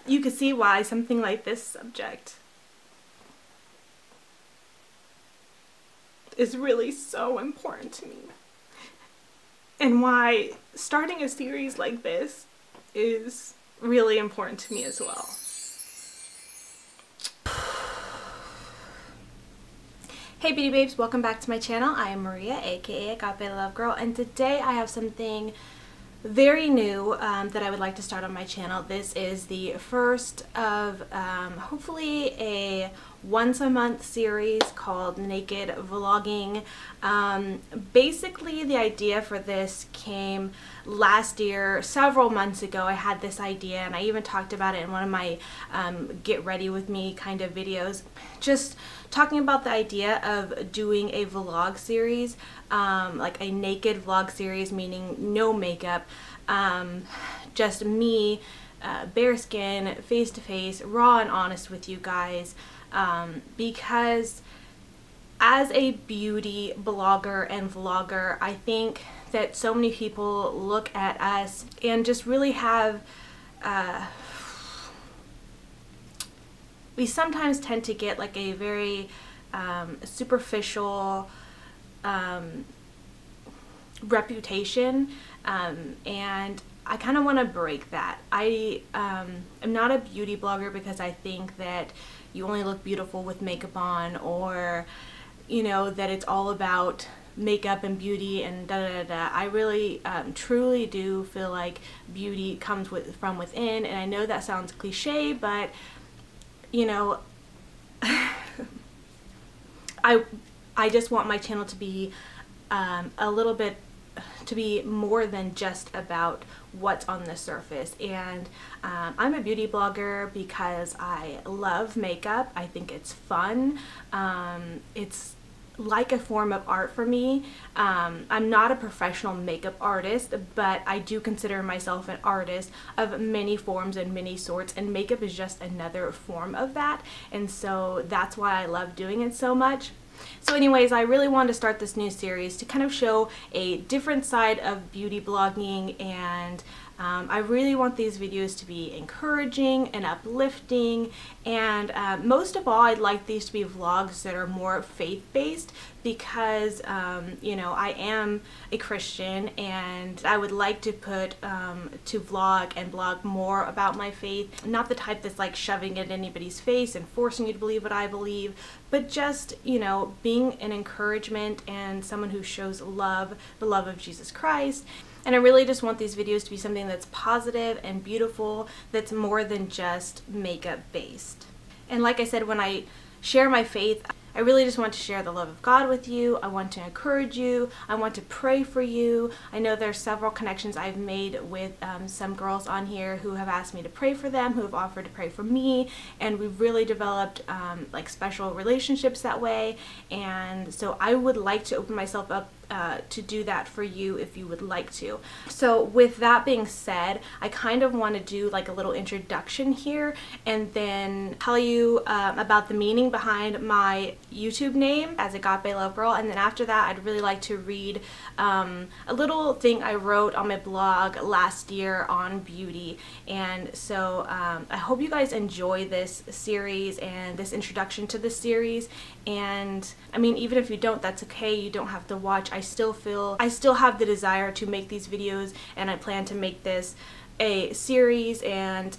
You can see why something like this subject is really so important to me, and why starting a series like this is really important to me as well. Hey beauty babes, welcome back to my channel. I am Maria, aka Agape Love Girl, and today I have something very new that I would like to start on my channel. This is the first of hopefully a once a month series called Naked Vlogging. Basically the idea for this came last year, several months ago. I had this idea and I even talked about it in one of my get ready with me kind of videos, just talking about the idea of doing a vlog series, like a naked vlog series, meaning no makeup, just me, bare skin, face to face, raw and honest with you guys, because as a beauty blogger and vlogger, I think that so many people look at us and just really have we sometimes tend to get like a very superficial reputation, and I kind of want to break that. I am not a beauty blogger because I think that you only look beautiful with makeup on, or you know, that it's all about makeup and beauty and da da da. I really truly do feel like beauty comes from within, and I know that sounds cliche, but you know, I just want my channel to be a little bit, to be more than just about what's on the surface. And I'm a beauty blogger because I love makeup. I think it's fun. It's like a form of art for me. I'm not a professional makeup artist, but I do consider myself an artist of many forms and many sorts, and makeup is just another form of that, and so that's why I love doing it so much. So anyways, I really wanted to start this new series to kind of show a different side of beauty blogging, and I really want these videos to be encouraging and uplifting, and most of all, I'd like these to be vlogs that are more faith-based because, you know, I am a Christian, and I would like to to vlog and blog more about my faith. Not the type that's like shoving it in anybody's face and forcing you to believe what I believe, but just, you know, being an encouragement and someone who shows love, the love of Jesus Christ. And I really just want these videos to be something that's positive and beautiful, that's more than just makeup based. And like I said, when I share my faith, I really just want to share the love of God with you. I want to encourage you. I want to pray for you. I know there's several connections I've made with some girls on here who have asked me to pray for them, who have offered to pray for me, and we've really developed like special relationships that way. And so I would like to open myself up to do that for you if you would like to. So with that being said, I kind of want to do like a little introduction here and then tell you about the meaning behind my YouTube name as Agape Love Girl, and then after that I'd really like to read a little thing I wrote on my blog last year on beauty. And so I hope you guys enjoy this series and this introduction to this series. And I mean, even if you don't, that's okay. You don't have to watch. I still have the desire to make these videos, and I plan to make this a series and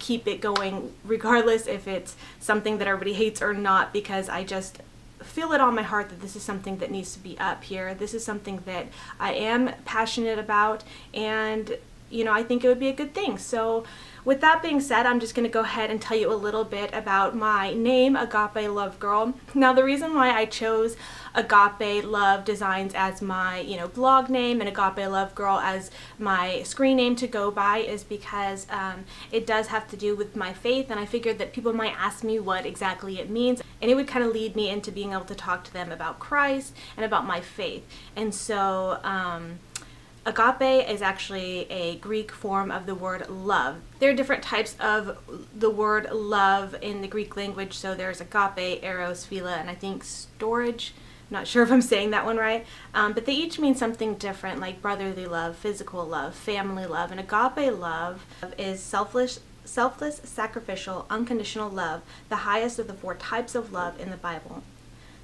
keep it going regardless if it's something that everybody hates or not, because I just feel it on my heart that this is something that needs to be up here. This is something that I am passionate about, and you know, I think it would be a good thing. So with that being said, I'm just going to go ahead and tell you a little bit about my name, Agape Love Girl. Now, the reason why I chose Agape Love Designs as my, you know, blog name and Agape Love Girl as my screen name to go by is because it does have to do with my faith, and I figured that people might ask me what exactly it means, and it would kind of lead me into being able to talk to them about Christ and about my faith. And so agape is actually a Greek form of the word love. There are different types of the word love in the Greek language. So there's agape, eros, philia, and I think storge. I'm not sure if I'm saying that one right. But they each mean something different, like brotherly love, physical love, family love. And agape love is selfless selfless, sacrificial, unconditional love, the highest of the 4 types of love in the Bible.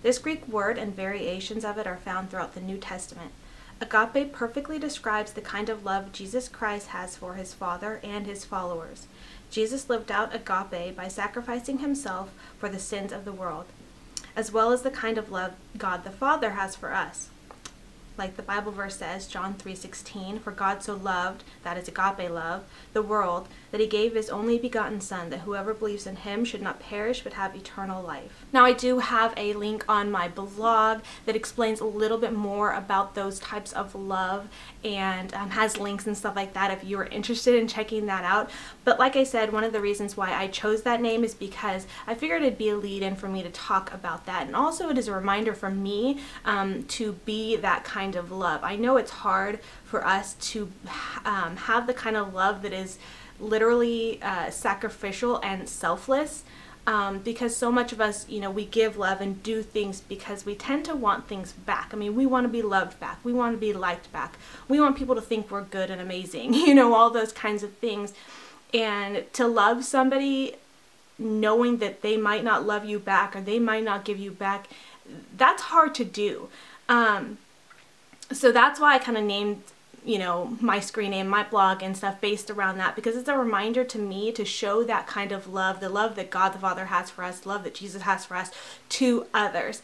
This Greek word and variations of it are found throughout the New Testament. Agape perfectly describes the kind of love Jesus Christ has for his Father and his followers. Jesus lived out agape by sacrificing himself for the sins of the world, as well as the kind of love God the Father has for us. Like the Bible verse says, John 3:16, for God so loved, that is agape love, the world, that he gave his only begotten Son, that whoever believes in him should not perish but have eternal life. Now I do have a link on my blog that explains a little bit more about those types of love and has links and stuff like that if you're interested in checking that out. But like I said, one of the reasons why I chose that name is because I figured it'd be a lead-in for me to talk about that, and also it is a reminder for me to be that kind of love. I know it's hard for us to have the kind of love that is literally sacrificial and selfless, because so much of us, you know, we give love and do things because we tend to want things back. I mean, we want to be loved back. We want to be liked back. We want people to think we're good and amazing, you know, all those kinds of things. And to love somebody knowing that they might not love you back or they might not give you back, that's hard to do. So that's why I kind of named, you know, my screen name, my blog and stuff based around that, because it's a reminder to me to show that kind of love, the love that God the Father has for us, the love that Jesus has for us, to others.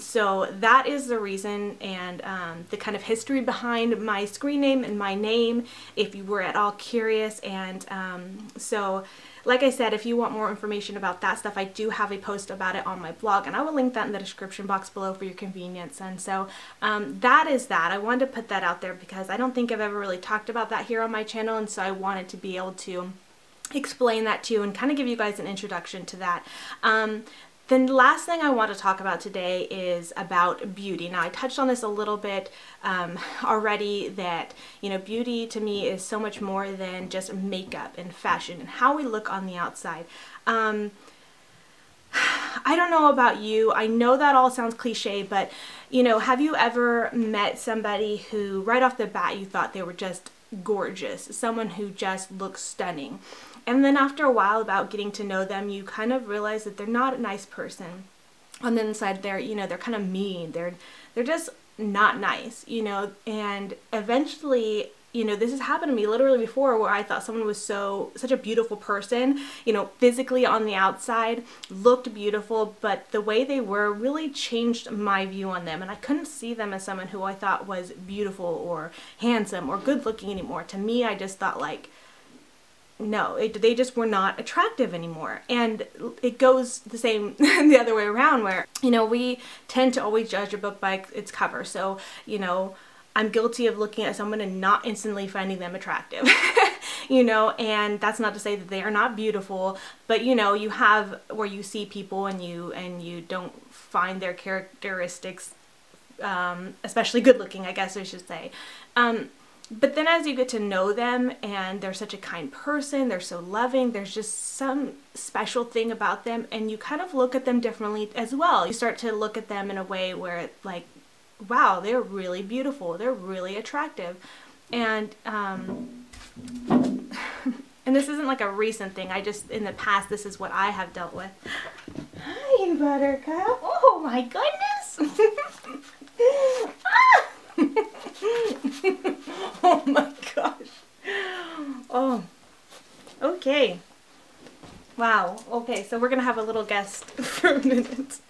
So that is the reason, and the kind of history behind my screen name and my name, if you were at all curious. And so like I said, if you want more information about that stuff, I do have a post about it on my blog, and I will link that in the description box below for your convenience. And so that is that. I wanted to put that out there because I don't think I've ever really talked about that here on my channel, and so I wanted to be able to explain that to you and kind of give you guys an introduction to that. The last thing I want to talk about today is about beauty. Now, I touched on this a little bit already, that, you know, beauty to me is so much more than just makeup and fashion and how we look on the outside. I don't know about you. I know that all sounds cliche, but, you know, have you ever met somebody who right off the bat you thought they were just gorgeous, someone who just looks stunning, and then after a while, about getting to know them, you kind of realize that they're not a nice person. On the inside, they're, you know, they're kind of mean. They're just not nice, you know. And eventually, you know, this has happened to me literally before, where I thought someone was such a beautiful person, you know, physically on the outside, looked beautiful, but the way they were really changed my view on them, and I couldn't see them as someone who I thought was beautiful or handsome or good looking anymore. To me, I just thought, like, no, they just were not attractive anymore. And it goes the same the other way around, where, you know, we tend to always judge a book by its cover. So, you know, I'm guilty of looking at someone and not instantly finding them attractive. You know, and that's not to say that they are not beautiful, but, you know, you have where you see people and you don't find their characteristics especially good looking, I guess I should say. But then as you get to know them, and they're such a kind person, they're so loving, there's just some special thing about them, and you kind of look at them differently as well. You start to look at them in a way where, like, wow, they're really beautiful, they're really attractive. And and this isn't like a recent thing, I just, in the past, this is what I have dealt with. Hi, Buttercup. Oh my goodness. Ah! Oh my gosh. Oh, okay. Wow. Okay, so we're gonna have a little guest for a minute.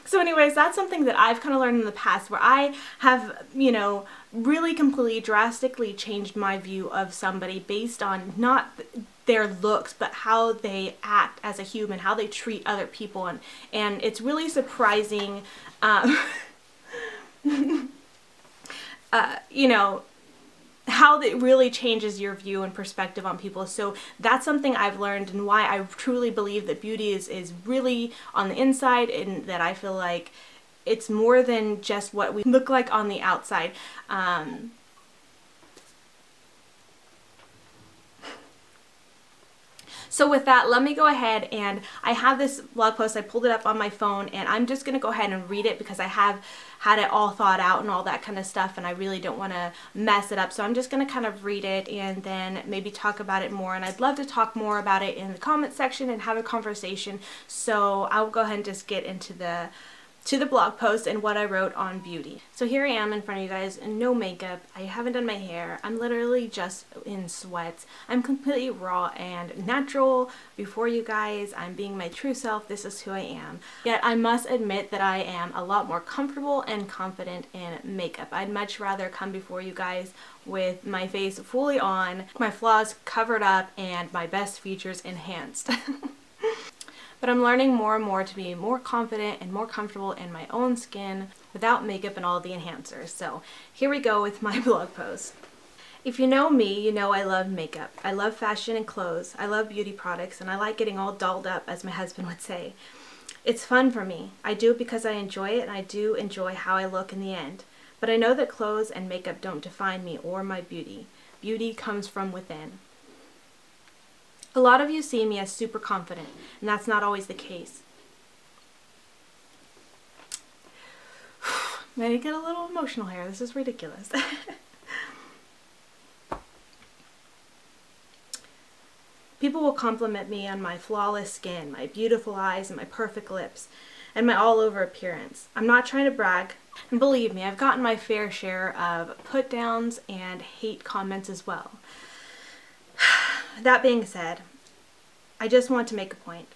So anyways, that's something that I've kind of learned in the past, where I have, you know, really completely drastically changed my view of somebody based on not their looks, but how they act as a human, how they treat other people. And it's really surprising, you know, how it really changes your view and perspective on people. So that's something I've learned, and why I truly believe that beauty is really on the inside, and that I feel like it's more than just what we look like on the outside. So with that, let me go ahead, and I have this blog post, I pulled it up on my phone, and I'm just going to go ahead and read it because I have had it all thought out and all that kind of stuff, and I really don't want to mess it up. So I'm just going to kind of read it and then maybe talk about it more, and I'd love to talk more about it in the comment section and have a conversation. So I'll go ahead and just get into the blog post and what I wrote on beauty. So here I am in front of you guys, no makeup, I haven't done my hair, I'm literally just in sweats, I'm completely raw and natural before you guys, I'm being my true self, this is who I am. Yet I must admit that I am a lot more comfortable and confident in makeup. I'd much rather come before you guys with my face fully on, my flaws covered up, and my best features enhanced. But I'm learning more and more to be more confident and more comfortable in my own skin without makeup and all the enhancers. So here we go with my blog post. If you know me, you know I love makeup. I love fashion and clothes. I love beauty products, and I like getting all dolled up, as my husband would say. It's fun for me. I do it because I enjoy it, and I do enjoy how I look in the end. But I know that clothes and makeup don't define me or my beauty. Beauty comes from within. A lot of you see me as super confident, and that's not always the case. I'm gonna get a little emotional here. This is ridiculous. People will compliment me on my flawless skin, my beautiful eyes, and my perfect lips, and my all-over appearance. I'm not trying to brag, and believe me, I've gotten my fair share of put-downs and hate comments as well. That being said, I just want to make a point.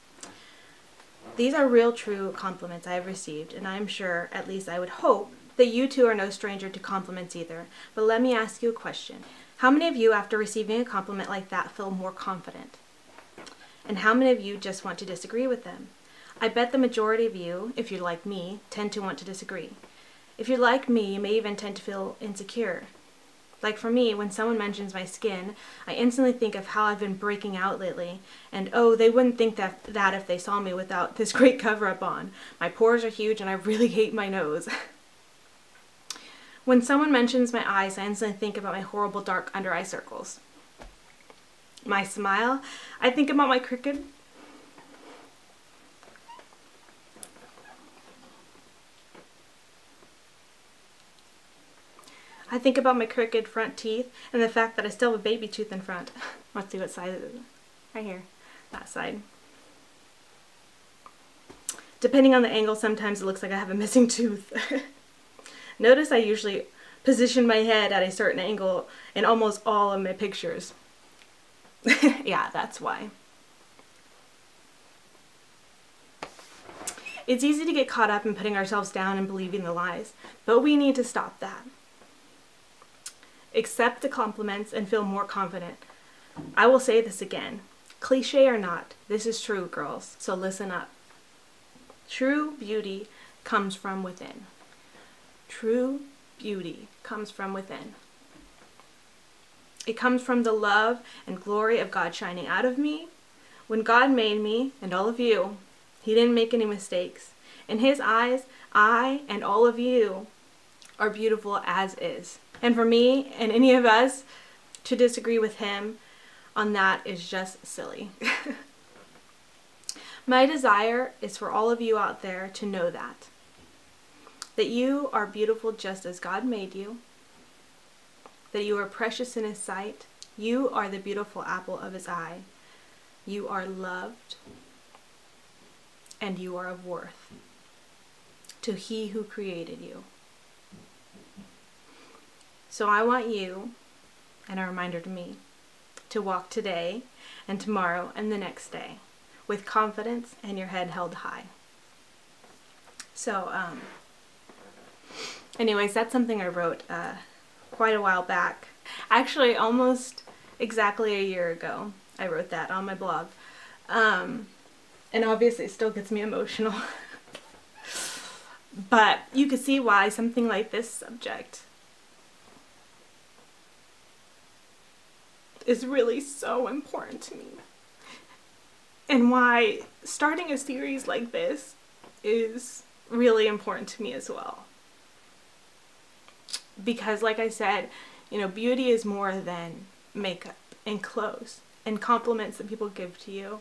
These are real, true compliments I have received, and I'm sure, at least I would hope, that you two are no stranger to compliments either. But let me ask you a question. How many of you, after receiving a compliment like that, feel more confident? And how many of you just want to disagree with them? I bet the majority of you, if you're like me, tend to want to disagree. If you're like me, you may even tend to feel insecure. Like for me, when someone mentions my skin, I instantly think of how I've been breaking out lately, and oh, they wouldn't think that if they saw me without this great cover-up on. My pores are huge and I really hate my nose. When someone mentions my eyes, I instantly think about my horrible dark under-eye circles. My smile, I think about my crooked front teeth and the fact that I still have a baby tooth in front. Let's see what side it is. Right here. That side. Depending on the angle, sometimes it looks like I have a missing tooth. Notice I usually position my head at a certain angle in almost all of my pictures. Yeah, that's why. It's easy to get caught up in putting ourselves down and believing the lies, but we need to stop that. Accept the compliments and feel more confident. I will say this again. Cliche or not, this is true, girls, so listen up. True beauty comes from within. True beauty comes from within. It comes from the love and glory of God shining out of me. When God made me, and all of you, He didn't make any mistakes. In His eyes, I and all of you are beautiful as is. And for me and any of us to disagree with Him on that is just silly. My desire is for all of you out there to know that you are beautiful just as God made you, that you are precious in His sight, you are the beautiful apple of His eye, you are loved, and you are of worth to He who created you. So I want you, and a reminder to me, to walk today and tomorrow and the next day with confidence and your head held high. So, anyways, that's something I wrote quite a while back. Actually, almost exactly a year ago, I wrote that on my blog. And obviously it still gets me emotional. But you can see why something like this subject is really so important to me. And why starting a series like this is really important to me as well. Because like I said, you know, beauty is more than makeup and clothes and compliments that people give to you,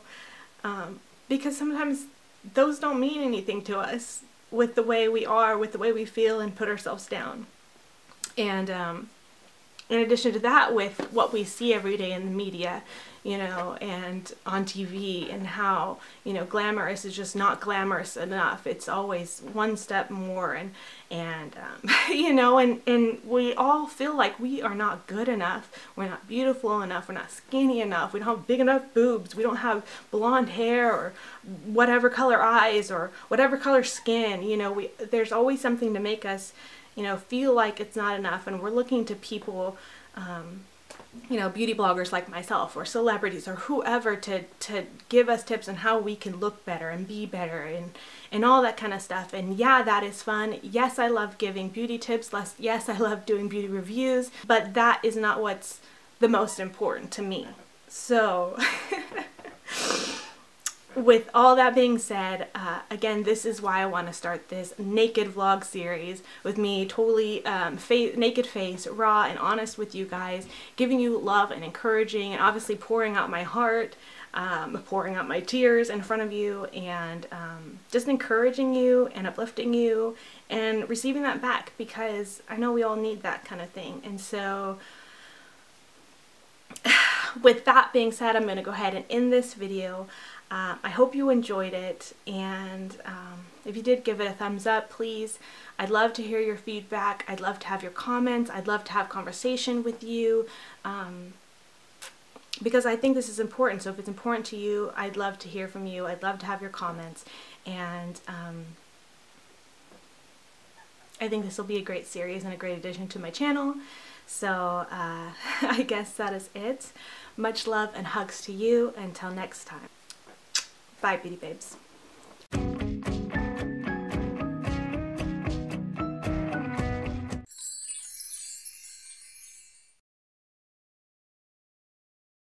because sometimes those don't mean anything to us with the way we are, with the way we feel and put ourselves down. And in addition to that, with what we see every day in the media, you know, and on TV, and how, you know, glamorous is just not glamorous enough. It's always one step more, and you know, and we all feel like we are not good enough. We're not beautiful enough. We're not skinny enough. We don't have big enough boobs. We don't have blonde hair, or whatever color eyes, or whatever color skin. You know, there's always something to make us, you know, feel like it's not enough, and we're looking to people, you know, beauty bloggers like myself, or celebrities, or whoever, to give us tips on how we can look better and be better, and all that kind of stuff. And yeah, that is fun. Yes, I love giving beauty tips. Yes, I love doing beauty reviews, but that is not what's the most important to me. So with all that being said, again, this is why I want to start this naked vlog series with me totally naked face, raw and honest with you guys, giving you love and encouraging, and obviously pouring out my heart, pouring out my tears in front of you, and just encouraging you and uplifting you and receiving that back, because I know we all need that kind of thing. And so with that being said, I'm going to go ahead and end this video. I hope you enjoyed it, and if you did, give it a thumbs up, please. I'd love to hear your feedback. I'd love to have your comments. I'd love to have conversation with you, because I think this is important. So if it's important to you, I'd love to hear from you. I'd love to have your comments, and I think this will be a great series and a great addition to my channel. So I guess that is it. Much love and hugs to you. Until next time. Bye, beauty babes.